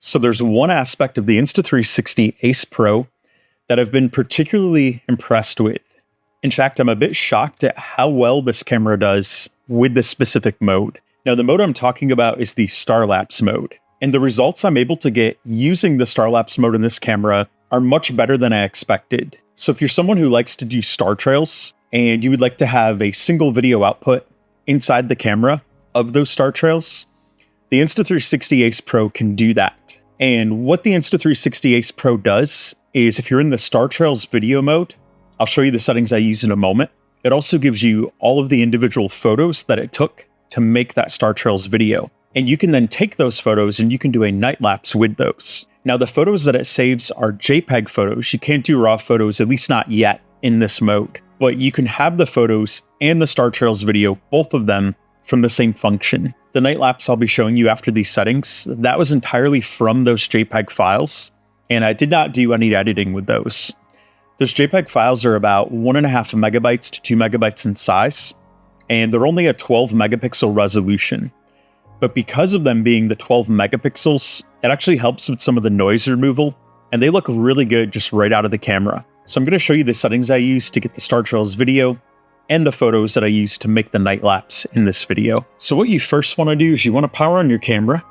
So there's one aspect of the Insta360 Ace Pro that I've been particularly impressed with. In fact, I'm a bit shocked at how well this camera does with this specific mode. Now, the mode I'm talking about is the Starlapse mode, and the results I'm able to get using the Starlapse mode in this camera are much better than I expected. So if you're someone who likes to do star trails, and you would like to have a single video output inside the camera of those star trails, the Insta360 Ace Pro can do that. And what the Insta360 Ace Pro does is, if you're in the Star Trails video mode, I'll show you the settings I use in a moment. It also gives you all of the individual photos that it took to make that Star Trails video. And you can then take those photos and you can do a night lapse with those. Now, the photos that it saves are JPEG photos. You can't do RAW photos, at least not yet in this mode. But you can have the photos and the Star Trails video, both of them, from the same function. The night lapse I'll be showing you after these settings, that was entirely from those JPEG files, and I did not do any editing with those. Those JPEG files are about 1.5 megabytes to 2 megabytes in size, and they're only a 12 megapixel resolution. But because of them being the 12 megapixels, it actually helps with some of the noise removal, and they look really good just right out of the camera. So I'm going to show you the settings I use to get the Star Trails video and the photos that I use to make the night lapse in this video. So what you first want to do is you want to power on your camera,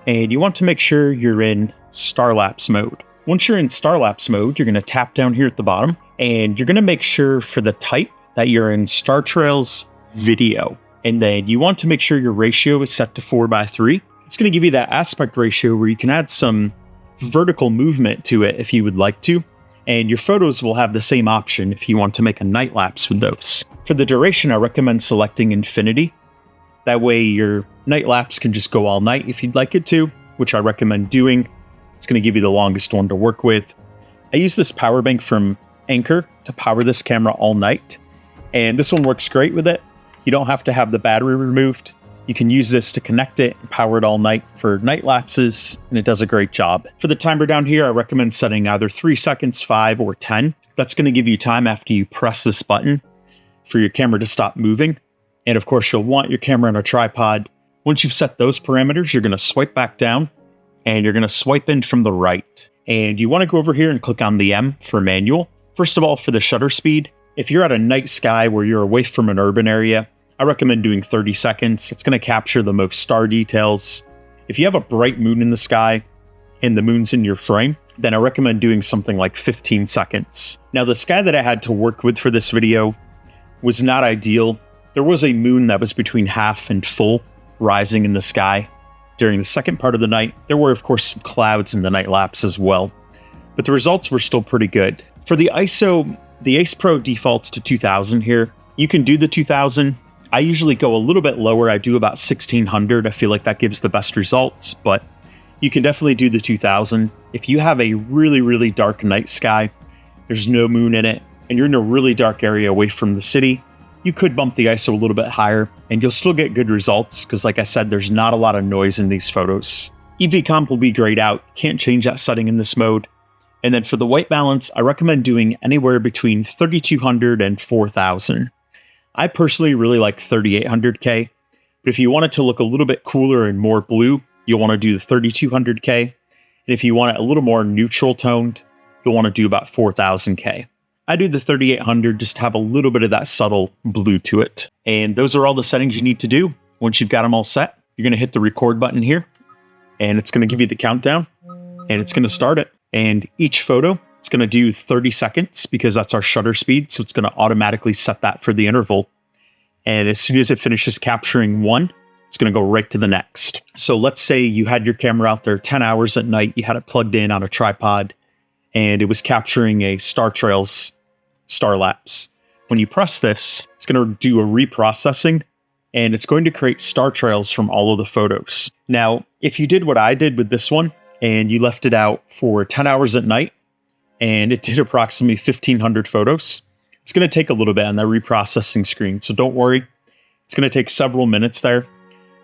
and you want to make sure you're in Starlapse mode. Once you're in Starlapse mode, you're going to tap down here at the bottom, and you're going to make sure for the type that you're in Star Trails video. And then you want to make sure your ratio is set to 4:3. It's going to give you that aspect ratio where you can add some vertical movement to it if you would like to. And your photos will have the same option if you want to make a night lapse with those. For the duration, I recommend selecting infinity. That way your night lapse can just go all night if you'd like it to, which I recommend doing. It's going to give you the longest one to work with. I use this power bank from Anker to power this camera all night, and this one works great with it. You don't have to have the battery removed. You can use this to connect it and power it all night for night lapses, and it does a great job. For the timer down here, I recommend setting either 3 seconds, 5, or 10. That's going to give you time after you press this button for your camera to stop moving. And of course, you'll want your camera on a tripod. Once you've set those parameters, you're going to swipe back down, and you're going to swipe in from the right. And you want to go over here and click on the M for manual. First of all, for the shutter speed, if you're at a night sky where you're away from an urban area, I recommend doing 30 seconds. It's going to capture the most star details. If you have a bright moon in the sky and the moon's in your frame, then I recommend doing something like 15 seconds. Now, the sky that I had to work with for this video was not ideal. There was a moon that was between half and full rising in the sky during the second part of the night. There were, of course, some clouds in the night lapse as well, but the results were still pretty good. For the ISO, the Ace Pro defaults to 2000 here. You can do the 2000. I usually go a little bit lower. I do about 1600. I feel like that gives the best results, but you can definitely do the 2000. If you have a really, really dark night sky, there's no moon in it, and you're in a really dark area away from the city, you could bump the ISO a little bit higher, and you'll still get good results, because like I said, there's not a lot of noise in these photos. EV comp will be grayed out. Can't change that setting in this mode. And then for the white balance, I recommend doing anywhere between 3200 and 4000. I personally really like 3800K, but if you want it to look a little bit cooler and more blue, you'll want to do the 3200K. And if you want it a little more neutral toned, you'll want to do about 4000K. I do the 3800 just to have a little bit of that subtle blue to it. And those are all the settings you need to do. Once you've got them all set, you're going to hit the record button here, and it's going to give you the countdown, and it's going to start it. And each photo, it's going to do 30 seconds because that's our shutter speed. So it's going to automatically set that for the interval. And as soon as it finishes capturing one, it's going to go right to the next. So let's say you had your camera out there 10 hours at night, you had it plugged in on a tripod, and it was capturing a Star Trails Starlapse. When you press this, it's going to do a reprocessing, and it's going to create Star Trails from all of the photos. Now, if you did what I did with this one, and you left it out for 10 hours at night, and it did approximately 1500 photos, it's going to take a little bit on that reprocessing screen. So don't worry. It's going to take several minutes there.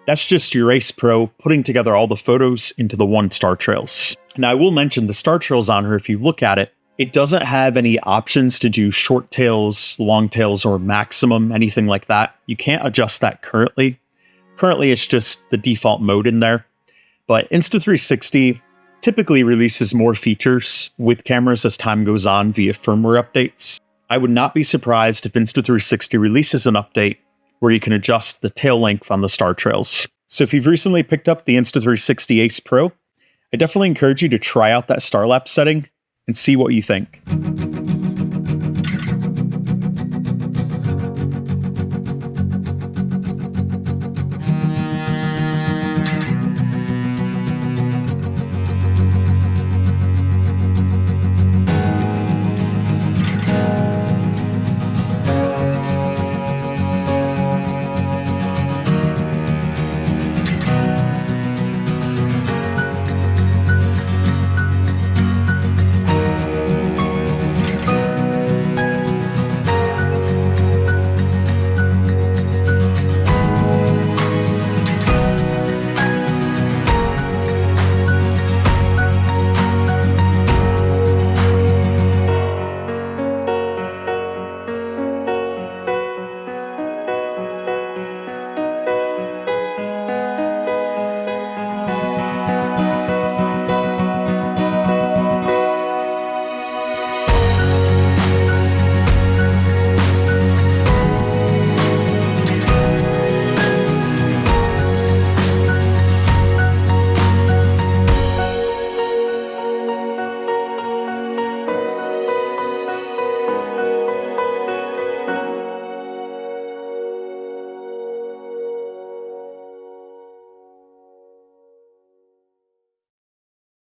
That's just your Ace Pro putting together all the photos into the one Star Trails. Now, I will mention the Star Trails on her, if you look at it, it doesn't have any options to do short tails, long tails, or maximum, anything like that. You can't adjust that currently. Currently, it's just the default mode in there. But Insta360 typically releases more features with cameras as time goes on via firmware updates. I would not be surprised if Insta360 releases an update where you can adjust the tail length on the star trails. So if you've recently picked up the Insta360 Ace Pro, I definitely encourage you to try out that Starlapse setting and see what you think.